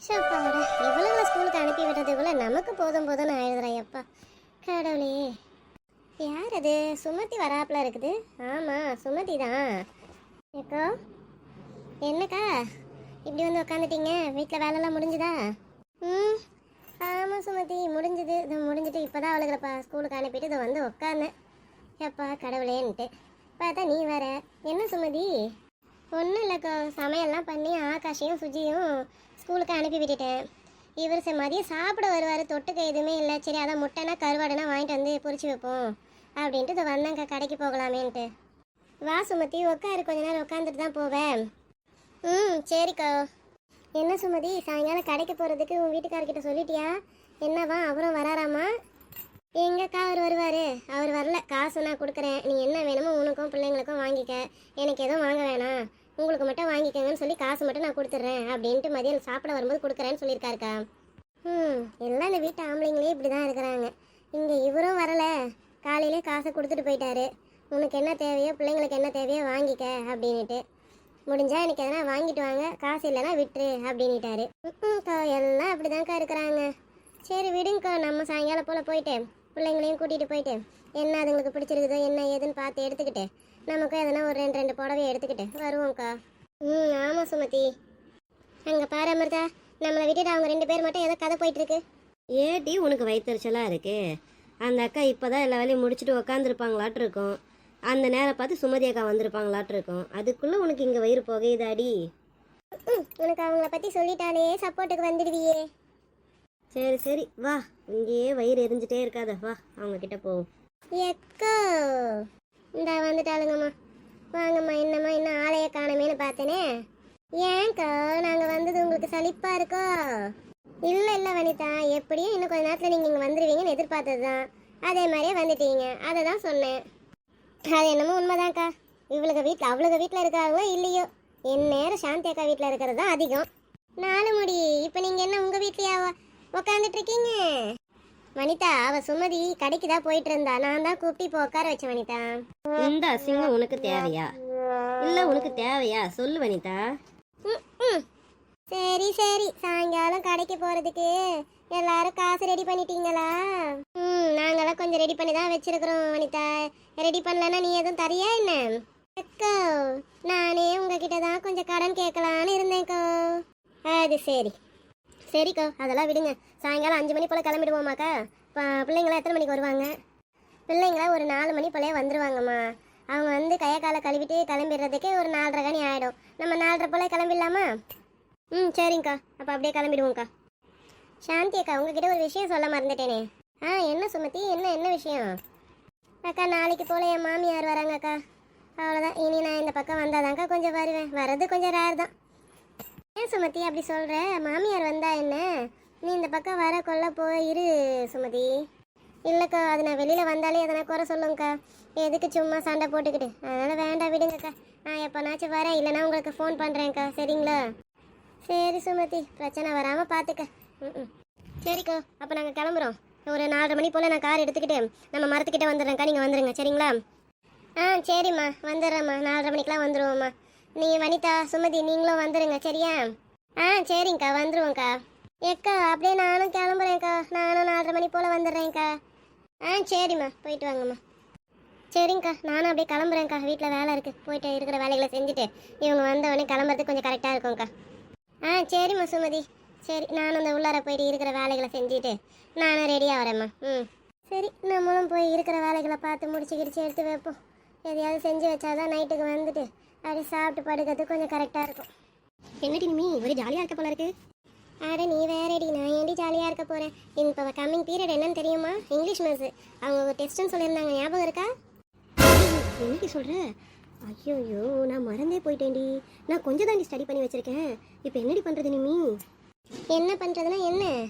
ஷப்பாடா இவ்வளவு ஸ்கூலுக்கு அனுப்பி விடுறதுக்குள்ள நமக்கு போதும் போதும்னு ஆயிடுறா எப்பா கடவுளே. யார் அது? சுமதி வராப்புல இருக்குது. ஆமாம் சுமதி தான். ஏக்கா என்னக்கா இப்படி வந்து உக்காந்துட்டீங்க? வீட்டில் வேலைலாம் முடிஞ்சுதா? ம் ஆமாம் சுமதி முடிஞ்சுது. இது முடிஞ்சுட்டு இப்போ தான் அவளுக்குப்பா ஸ்கூலுக்கு அனுப்பிட்டு இதை வந்து உட்காந்தேன். எப்பா கடவுளேன்ட்டு பார்த்தா நீ வேற. என்ன சுமதி? ஒன்றும் இல்லைக்கா, சமையல்லாம் பண்ணி ஆகாஷையும் சுஜியும் ஸ்கூலுக்கு அனுப்பி விட்டுட்டேன். இவர் சரி மதியம் சாப்பிட வருவார், தொட்டுக்க எதுவுமே இல்லை. சரி அதான் முட்டைனா கருவாடுனா வாங்கிட்டு வந்து பொரிச்சு வைப்போம் அப்படின்ட்டு இதை வந்தேங்க்கா, கடைக்கு போகலாமேன்ட்டு. வா சுமதி உட்காரு, கொஞ்ச நேரம் உட்காந்துட்டு தான் போவேன். சரிக்கா. என்ன சுமதி சாயங்காலம் கடைக்கு போகிறதுக்கு உன் வீட்டுக்காரர்கிட்ட சொல்லிட்டியா? என்னவா அவரும் வராராமா? எங்கக்கா அவர் வருவார்? அவர் வரல. காசு நான் கொடுக்குறேன், நீ என்ன வேணுமோ உனக்கும் பிள்ளைங்களுக்கும் வாங்கிக்க, எனக்கு எதுவும் வாங்க வேணாம், உங்களுக்கு மட்டும் வாங்கிக்கங்கன்னு சொல்லி காசு மட்டும் நான் கொடுத்துட்றேன் அப்படின்ட்டு மதியம் சாப்பிட வரும்போது கொடுக்குறேன்னு சொல்லியிருக்காருக்கா. எல்லாம் இந்த வீட்டு ஆம்பளைங்களே இப்படி தான் இருக்கிறாங்க. இங்கே இவரும் வரலை, காலையிலே காசை கொடுத்துட்டு போயிட்டாரு. உனக்கு என்ன தேவையோ பிள்ளைங்களுக்கு என்ன தேவையோ வாங்கிக்க அப்படின்ட்டு. முடிஞ்சா எனக்கு எதனா வாங்கிட்டு வாங்க, காசு இல்லைன்னா விட்டுரு அப்படின்ட்டாரு. எல்லாம் அப்படிதான்க்கா இருக்கிறாங்க. சரி விடுங்கக்கா, நம்ம சாயங்காலம் போல் போயிட்டு பிள்ளைங்களையும் கூட்டிகிட்டு போயிட்டு என்ன அதுங்களுக்கு பிடிச்சிருக்குதோ என்ன ஏதுன்னு பார்த்து எடுத்துக்கிட்டு நமக்கும் எதனா ஒரு ரெண்டு புடவையை எடுத்துக்கிட்டு வருவோம்க்கா. ஆமாம் சுமதி. அங்கே பாரு அமிர்தா, நம்மளை விட்டுட்டு அவங்க 2 பேர் மட்டும் ஏதோ கதை போயிட்டுருக்கு. ஏட்டி உனக்கு வயிற்றுச்சலாக இருக்கு? அந்த அக்கா இப்போ தான் எல்லா வேலையும் முடிச்சுட்டு உக்காந்துருப்பாங்களாட்டு இருக்கும். அந்த நேரம் பார்த்து சுமதி அக்கா வந்திருப்பாங்களாட்டு இருக்கும். அதுக்குள்ளே உனக்கு இங்கே வயிறு புகையுதாடி? உனக்கு அவங்கள பற்றி சொல்லிட்டாலே சப்போர்ட்டுக்கு வந்துடுவியே. சரி சரி வா, இங்கேயே வயிறு எரிஞ்சிட்டே இருக்காத, வா அவங்க கிட்ட போவோம். எக்கோ இந்தா வந்துட்டாளுங்கம்மா. வாங்கம்மா. என்னம்மா இன்னும் ஆளைய காணமேன்னு பார்த்தேனே. ஏன்க்கா நாங்கள் வந்தது உங்களுக்கு சலிப்பா இருக்கோ? இல்லை இல்லை வனிதா, எப்படியும் இன்னும் கொஞ்ச நேரத்தில் நீங்கள் இங்கே வந்துடுவீங்கன்னு எதிர்பார்த்தது தான். அதே மாதிரியே வந்துட்டீங்க, அதை தான் சொன்னேன். அது என்னமோ உண்மைதான்க்கா. இவளுக்கு வீட்டில் அவளுக்கு வீட்டில் இருக்காங்களோ இல்லையோ, என் நேரம் சாந்தி அக்கா வீட்டில் இருக்கிறது தான் அதிகம். 4 முடி. இப்போ நீங்கள் என்ன உங்கள் வீட்லையாவா உக்காந்துட்டு இருக்கீங்க? வனிதா அவ சுமதி கடைக்கு தான் போயிட்டு இருந்தா, நான் தான் கூப்பிட்டு இப்போ உட்கார வச்சேன். வனிதா இந்த அசிங்கம் உனக்கு தேவையா? இல்லை உனக்கு தேவையா சொல்லு வனிதா. சரி சரி, சாயங்காலம் கடைக்கு போறதுக்கு எல்லாரும் காசு ரெடி பண்ணிட்டீங்களா? நாங்களாம் கொஞ்சம் ரெடி பண்ணி தான் வச்சிருக்கிறோம் வனிதா. ரெடி பண்ணலன்னா நீ எதுவும் தரியா என்ன? அக்கா நானே உங்ககிட்ட தான் கொஞ்சம் கடன் கேட்கலான்னு இருந்தேன்க்கா. அது சரி சரிக்கா, அதெல்லாம் விடுங்க. சாயங்காலம் 5 மணி போல் கிளம்பிடுவோமாக்கா. பிள்ளைங்களாம் எத்தனை மணிக்கு வருவாங்க? பிள்ளைங்களாம் ஒரு 4 மணி போலே வந்துடுவாங்கம்மா. அவங்க வந்து கையை காலை கழுவிட்டு கிளம்பிடுறதுக்கே ஒரு 4:30 மணி ஆகிடும். நம்ம 4:30 போல் கிளம்பிடலாமா? சரிங்கக்கா, அப்போ அப்படியே கிளம்பிடுவோங்க்கா. சாந்தி அக்கா உங்ககிட்ட ஒரு விஷயம் சொல்ல மறந்துட்டேனே. என்ன சுமதி? என்ன விஷயம்? அக்கா நாளைக்கு போல் என் மாமியார் வராங்கக்கா. அவ்வளோதான், இனி நான் இந்த பக்கம் வந்தாதாங்க்கா கொஞ்சம் வருவேன். வர்றது கொஞ்சம் ரேர் தான். ஏன் சுமதி அப்படி சொல்கிற? மாமியார் வந்தா என்ன, நீ இந்த பக்கம் வர கொள்ள போயிரு சுமதி. இல்லைக்கா, அது நான் வெளியில் வந்தாலே எதனா குறை சொல்லுங்கக்கா. எதுக்கு சும்மா சண்டை போட்டுக்கிட்டு? அதனால் வேண்டாம் விடுங்கக்கா. நான் எப்போனாச்சும் வரேன், இல்லைனா உங்களுக்கு ஃபோன் பண்ணுறேன்க்கா. சரிங்களா? சரி சுமதி, பிரச்சனை வராமல் பார்த்துக்க. சரிக்கா, அப்போ நாங்கள் கிளம்புறோம். ஒரு 4:30 மணி போல் நான் கார் எடுத்துக்கிட்டு நம்ம மரத்துக்கிட்ட வந்துடுறேன்க்கா. நீங்கள் வந்துடுங்க சரிங்களா? சரிம்மா வந்துடுறேம்மா. 4:30 மணிக்கெலாம் வந்துடுவோம்மா. நீங்கள் வனிதா சுமதி நீங்களும் வந்துடுங்க சரியா? சரிங்கக்கா வந்துடுவோங்க்கா. ஏக்கா அப்படியே நானும் கிளம்புறேன்க்கா. நானும் 4:30 மணி போல் வந்துடுறேன்க்கா. சரிம்மா போயிட்டு வாங்கம்மா. சரிங்கக்கா, நானும் அப்படியே கிளம்புறேன்க்கா. வீட்டில் வேலை இருக்குது, போயிட்டு இருக்கிற வேலைகளை செஞ்சுட்டு இவங்க வந்தவொடனே கிளம்புறதுக்கு கொஞ்சம் கரெக்டாக இருக்கும்க்கா. சரிம்மா சுமதி. சரி, நானும் இந்த உள்ளார போயிட்டு இருக்கிற வேலைகளை செஞ்சுட்டு நானும் ரெடியாக வரேம்மா. சரி, நம்மளும் போய் இருக்கிற வேலைகளை பார்த்து முடிச்சு எடுத்து வைப்போம். எதையாவது செஞ்சு வச்சாதான் நைட்டுக்கு வந்துட்டு அப்படி சாப்பிட்டு படுக்கிறதுக்கு கொஞ்சம் கரெக்டாக இருக்கும். என்னடி நீ ஒரே ஜாலியாக இருக்க போல இருக்கு? அட நீ வேறடி, நான் ஏன்டி ஜாலியாக இருக்க போகிறேன்? இப்போ கம்மிங் பீரியட் என்னன்னு தெரியுமா? இங்கிலீஷ் மிஸ் அவங்க ஒரு டெஸ்ட்டுன்னு சொல்லியிருந்தாங்க, ஞாபகம் இருக்கா? என்னடி சொல்கிற? ஐயோயோ நான் மறந்தே போயிட்டேன்டி. நான் கொஞ்சம் தாண்டி ஸ்டடி பண்ணி வச்சுருக்கேன். இப்போ என்னடி பண்ணுறது நீ? என்ன பண்ணுறதுனா என்ன,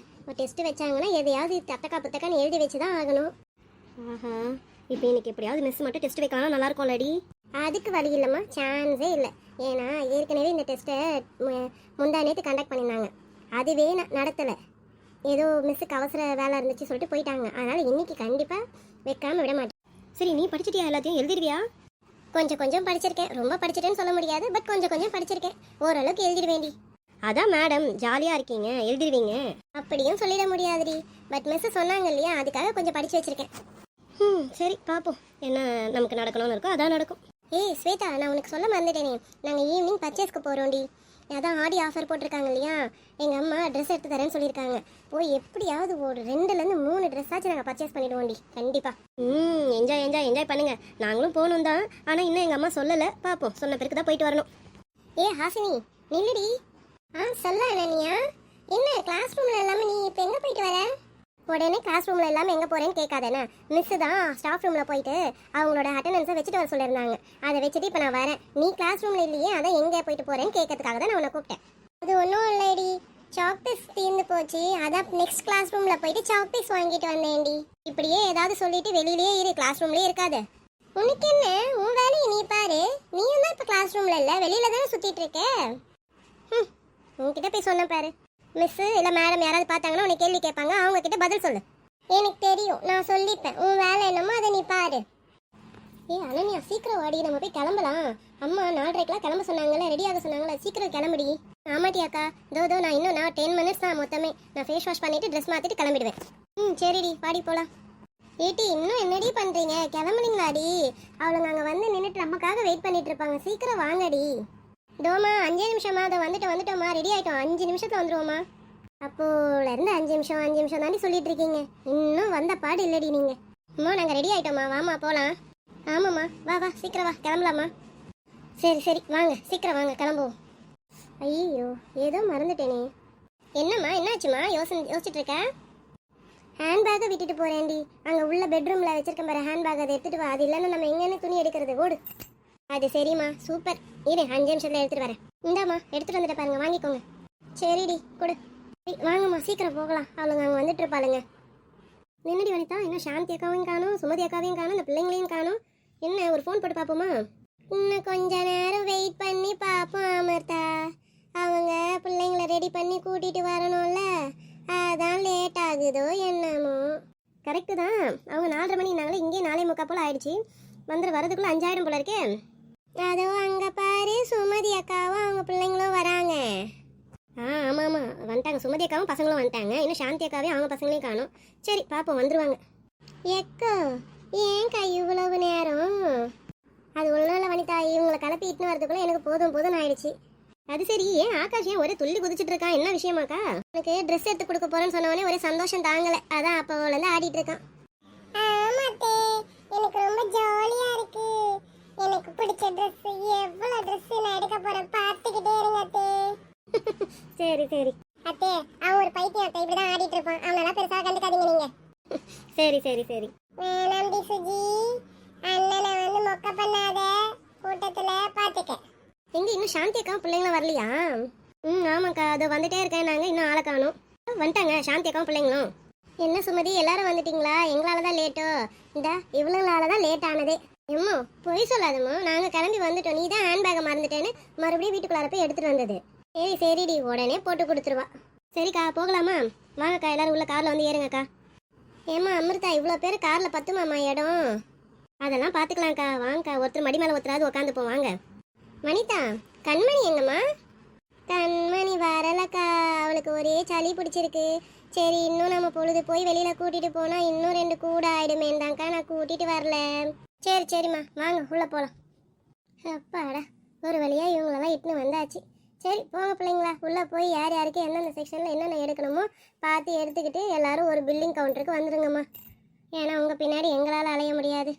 ஒரு டெஸ்ட்டு வச்சாங்கன்னா எதையாவது தத்தக்கா புத்தக்கான்னு எழுதி வச்சு தான் ஆகணும். ஆஹா, இப்போ எனக்கு எப்படியாவது மிஸ் மட்டும் டெஸ்ட் வைக்கலாம், நல்லாயிருக்கும்லடி? அதுக்கு வழி இல்லைம்மா, சான்ஸே இல்லை. ஏன்னா ஏற்கனவே இந்த டெஸ்ட்டை முந்தா நேற்று கண்டக்ட் பண்ணியிருந்தாங்க. அதுவே நான் நடத்தலை, ஏதோ மிஸ்ஸுக்கு அவசர வேலை இருந்துச்சு சொல்லிட்டு போயிட்டாங்க. அதனால் இன்றைக்கி கண்டிப்பாக வைக்காமல் விட மாட்டேன். சரி, நீ படிச்சிட்டியா? எல்லாத்தையும் எழுதிடுவியா? கொஞ்சம் படிச்சிருக்கேன். ரொம்ப படிச்சிட்டேன்னு சொல்ல முடியாது, பட் கொஞ்சம் படிச்சிருக்கேன். ஓரளவுக்கு எழுதிடுவேண்டி. அதான் மேடம் ஜாலியாக இருக்கீங்க எழுதிடுவீங்க. அப்படியும் சொல்லிட முடியாதுடி. பட் மிஸ் சொன்னாங்க இல்லையா, அதுக்காக கொஞ்சம் படிச்சு வச்சிருக்கேன். சரி பார்ப்போம் என்ன நமக்கு நடக்கணும்னு இருக்கோ அதான் நடக்கும். ஏய் ஸ்வேதா, நான் உனக்கு சொல்ல மறந்துட்டேனே, நாங்கள் ஈவினிங் பர்ச்சேஸ்க்கு போகிறோம்டி. அதான் ஆடி ஆஃபர் போட்டிருக்காங்க இல்லையா, எங்கள் அம்மா ட்ரெஸ் எடுத்து தரேன்னு சொல்லியிருக்காங்க. போய் எப்படியாவது ஒரு 2லேருந்து 3 ட்ரெஸ் ஆச்சு நாங்கள் பர்ச்சேஸ் பண்ணிடுவோம்டி கண்டிப்பாக. என்ஜாய் என்ஜாய் என்ஜாய் பண்ணுங்க. நாங்களும் போகணும் தான், ஆனால் இன்னும் எங்கள் அம்மா சொல்லலை. பார்ப்போம், சொன்ன பிறகு தான் போயிட்டு வரணும். ஏ ஹாசினி நில்லுடி. சொல்ல அனன்யா, என்ன கிளாஸ் ரூமில் இல்லாமல் நீ இப்போ எங்கே போயிட்டு வர? உடனே கிளாஸ் ரூமில் இல்லாமல் எங்கே போகிறேன்னு கேட்காதேண்ணா. மிஸ்ஸு தான் ஸ்டாஃப் ரூமில் போயிட்டு அவங்களோட அட்டண்டன்ஸை வச்சுட்டு வர சொல்லியிருந்தாங்க. அதை வச்சுட்டு இப்போ நான் வரேன். நீ கிளாஸ் ரூமில் இல்லையே, அதான் எங்கே போயிட்டு போகிறேன்னு கேட்கறதுக்காக தான் நான் உன்னை கூப்பிட்டேன். அது ஒன்றும் இல்லைடி, சாக் பீஸ் தீர்ந்து போச்சு. அதான் நெக்ஸ்ட் கிளாஸ் ரூமில் போயிட்டு சாக் பீஸ் வாங்கிட்டு வந்தேன்டி. இப்படியே ஏதாவது சொல்லிட்டு வெளியிலேயே இரு, கிளாஸ் ரூம்லேயே இருக்காது. உனக்கு என்ன, உன் வேலையை நீ பாரு. நீயும் தான் இப்போ கிளாஸ் ரூமில் இல்லை, வெளியில தானே சுற்றிட்டு இருக்க. உன்கிட்ட போய் சொன்ன பாரு. மிஸ்ஸு இல்லை மேடம் யாராவது பார்த்தாங்கன்னா உன்னை கேள்வி கேட்பாங்க, அவங்க கிட்ட பதில் சொல்லு. எனக்கு தெரியும், நான் சொல்லிப்பேன். உன் வேலை என்னமோ அதை நீ பாரு. அனன்யா சீக்கிரம் வாடி, நம்ம போய் கிளம்பலாம். அம்மா 4:30க்கெலாம் கிளம்ப சொன்னாங்கல்ல, ரெடி ஆக சொன்னாங்களே, சீக்கிரம் கிளம்புடி. ஆமாட்டியாக்கா, தோ நான் 10 மினிட்ஸ் தான் மொத்தமே. நான் ஃபேஸ் வாஷ் பண்ணிட்டு ட்ரெஸ் மாற்றிட்டு கிளம்பிடுவேன். சரிடி வாடி போகலாம். ஏட்டி இன்னும் என்னடி பண்ணுறீங்க, கிளம்புனீங்களாடி? அவளுங்க அங்கே வந்து நின்றுட்டு நமக்காக வெயிட் பண்ணிட்டு இருப்பாங்க, சீக்கிரம் வாங்கடி. தோமா 5 நிமிஷமா, அதை வந்துட்டோமா, ரெடி ஆகிட்டோம், 5 நிமிஷத்தில் வந்துடுவோமா? அப்போலேருந்து 5 நிமிஷம் தாண்டி சொல்லிட்டு இருக்கீங்க, இன்னும் வந்த பாடு இல்லடி நீங்கள். அம்மா நாங்கள் ரெடி ஆகிட்டோம்மா, வாமா போகலாம். ஆமாம்மா, வா சீக்கிரம் வா, கிளம்பலாமா? சரி வாங்க, சீக்கிரம் வாங்க கிளம்புவோம். ஐயோ ஏதோ மறந்துட்டேனே. என்னம்மா என்னாச்சுமா யோசிச்சுட்டு இருக்க? ஹேண்ட்பேக்கை விட்டுட்டு போகிறேன்டி. அங்கே உள்ள பெட்ரூமில் வச்சிருக்கேன் பாரு ஹேண்ட்பேக், அதை எடுத்துகிட்டு வா. அது இல்லைன்னா நம்ம எங்கேன்னு துணி எடுக்கிறது, ஓடு. அது சரிம்மா, சூப்பர். இரு 5 நிமிஷத்தில் எடுத்துகிட்டு வரேன். இந்தாம்மா எடுத்துகிட்டு வந்துட்டு பாருங்க, வாங்கிக்கோங்க. சரிடி கொடு. வாங்கம்மா சீக்கிரம் போகலாம், அவளுங்க அங்கே வந்துட்டு இருப்பாளுங்க. என்னடி வனிதா, இன்னும் சாந்தி அக்காவையும் காணும், சுமதி அக்காவையும் காணும், இந்த பிள்ளைங்களையும் காணும். என்ன ஒரு ஃபோன் போட்டு பார்ப்போமா? இன்னும் கொஞ்ச நேரம் வெயிட் பண்ணி பார்ப்போம் அமர்த்தா. அவங்க பிள்ளைங்களை ரெடி பண்ணி கூட்டிகிட்டு வரணும்ல, அதான் லேட் ஆகுதோ என்னமோ. கரெக்டு தான், அவங்க 4:30 மணினாங்களே, இங்கே 4:45 போல் ஆயிடுச்சு. வரதுக்குள்ளே 5 ஆயிடும் போல இருக்கே. அதோ அங்கே பாரு, சுமதி அக்காவும் அவங்க பிள்ளைங்களும் வராங்க. ஆமாம் வந்துட்டாங்க, சுமதி அக்காவும் பசங்களும் வந்துட்டாங்க. இன்னும் சாந்தி அக்காவையும் அவங்க பசங்களையும் காணும். சரி பார்ப்போம், வந்துருவாங்க. எக்கோ ஏன்க்கா இவ்வளவு நேரம்? அது ஒன்றும் இல்லை வனிதா, இவங்களை கிளப்பி இட்டுன்னு வரதுக்குள்ளே எனக்கு போதும் ஆயிடுச்சு. அது சரி, ஏன் ஆகாஷ் ஒரே துள்ளி குதிச்சுட்டு இருக்கான், என்ன விஷயமாக்கா? எனக்கு ட்ரெஸ் எடுத்து கொடுக்க போறேன்னு சொன்னவொடனே ஒரே சந்தோஷம் தாங்கலை, அதான் அப்போலேருந்து ஆடிட்டு இருக்கான். ஆமாத்தே, எனக்கு ரொம்ப ஜாலியா இருக்கு. எனக்கு பிடிச்ச ட்ரெஸ், எவ்வளவு ட்ரெஸ் நான் எடுக்க போறேன், பார்த்துக்கிட்டே இருங்க அத்தே. சரி அத்தே, அவன் ஒரு பைத்தியம் அத்தே, இப்படிதான் ஆடிட்டு இருப்பான். அவனெல்லாம் பெருசாக கண்டுக்காதீங்க நீங்க. சரி வேணாம் டி சுஜி, அண்ணனை வந்து மொக்க பண்ணாத, கூட்டத்துல பாத்துக்க. எங்க இன்னும் சாந்தி அக்கா பிள்ளைங்களும் வரலையா? ஆமாக்கா, அதை வந்துட்டே இருக்கேன். நாங்கள் இன்னும் ஆளை காணும். வந்துட்டாங்க சாந்தி அக்காவும் பிள்ளைங்களும். என்ன சுமதி எல்லாரும் வந்துட்டீங்களா? எங்களால தான் லேட்டோ? இந்த இவ்வளோங்களால தான் லேட் ஆனதே. எம்மோ பொய் சொல்லாதம்மா, நாங்கள் கிளம்பி வந்துட்டோம். நீ தான் ஹேண்ட்பேக்கை மறந்துட்டேன்னு மறுபடியும் வீட்டுக்குள்ளார போய் எடுத்துகிட்டு வந்தது. சரிடி, உடனே போட்டு கொடுத்துருவா. சரிக்கா போகலாமா? வாங்கக்கா எல்லாரும் உள்ள காரில் வந்து ஏறுங்கக்கா. ஏம்மா அமிர்தா, இவ்வளோ பேர் காரில் பத்துமாம்மா இடம்? அதெல்லாம் பார்த்துக்கலாம்க்கா, வாங்கக்கா. ஒருத்தர் மடி மேலே ஒருத்தராவது உட்காந்துப்போம், வாங்க. வனிதா, கண்மணி எங்கம்மா? கண்மணி வரலக்கா, அவளுக்கு ஒரே சளி பிடிச்சிருக்கு. சரி, இன்னும் நம்ம பொழுது போய் வெளியில் கூட்டிகிட்டு போனால் இன்னும் 2 கூட ஆகிடுமேந்தாங்க்கா, நான் கூட்டிகிட்டு வரல. சரிம்மா வாங்க உள்ளே போகலாம். அப்பாடா, ஒரு வழியாக இவங்களெல்லாம் இட்டுன்னு வந்தாச்சு. சரி போங்க பிள்ளைங்களா, உள்ளே போய் யார் யாருக்கு எந்தெந்த செக்ஷனில் என்னென்ன எடுக்கணுமோ பார்த்து எடுத்துக்கிட்டு எல்லாரும் ஒரு பில்லிங் கவுண்டருக்கு வந்துடுங்கம்மா. ஏன்னா உங்கள் பின்னாடி எங்களால் அலைய முடியாது.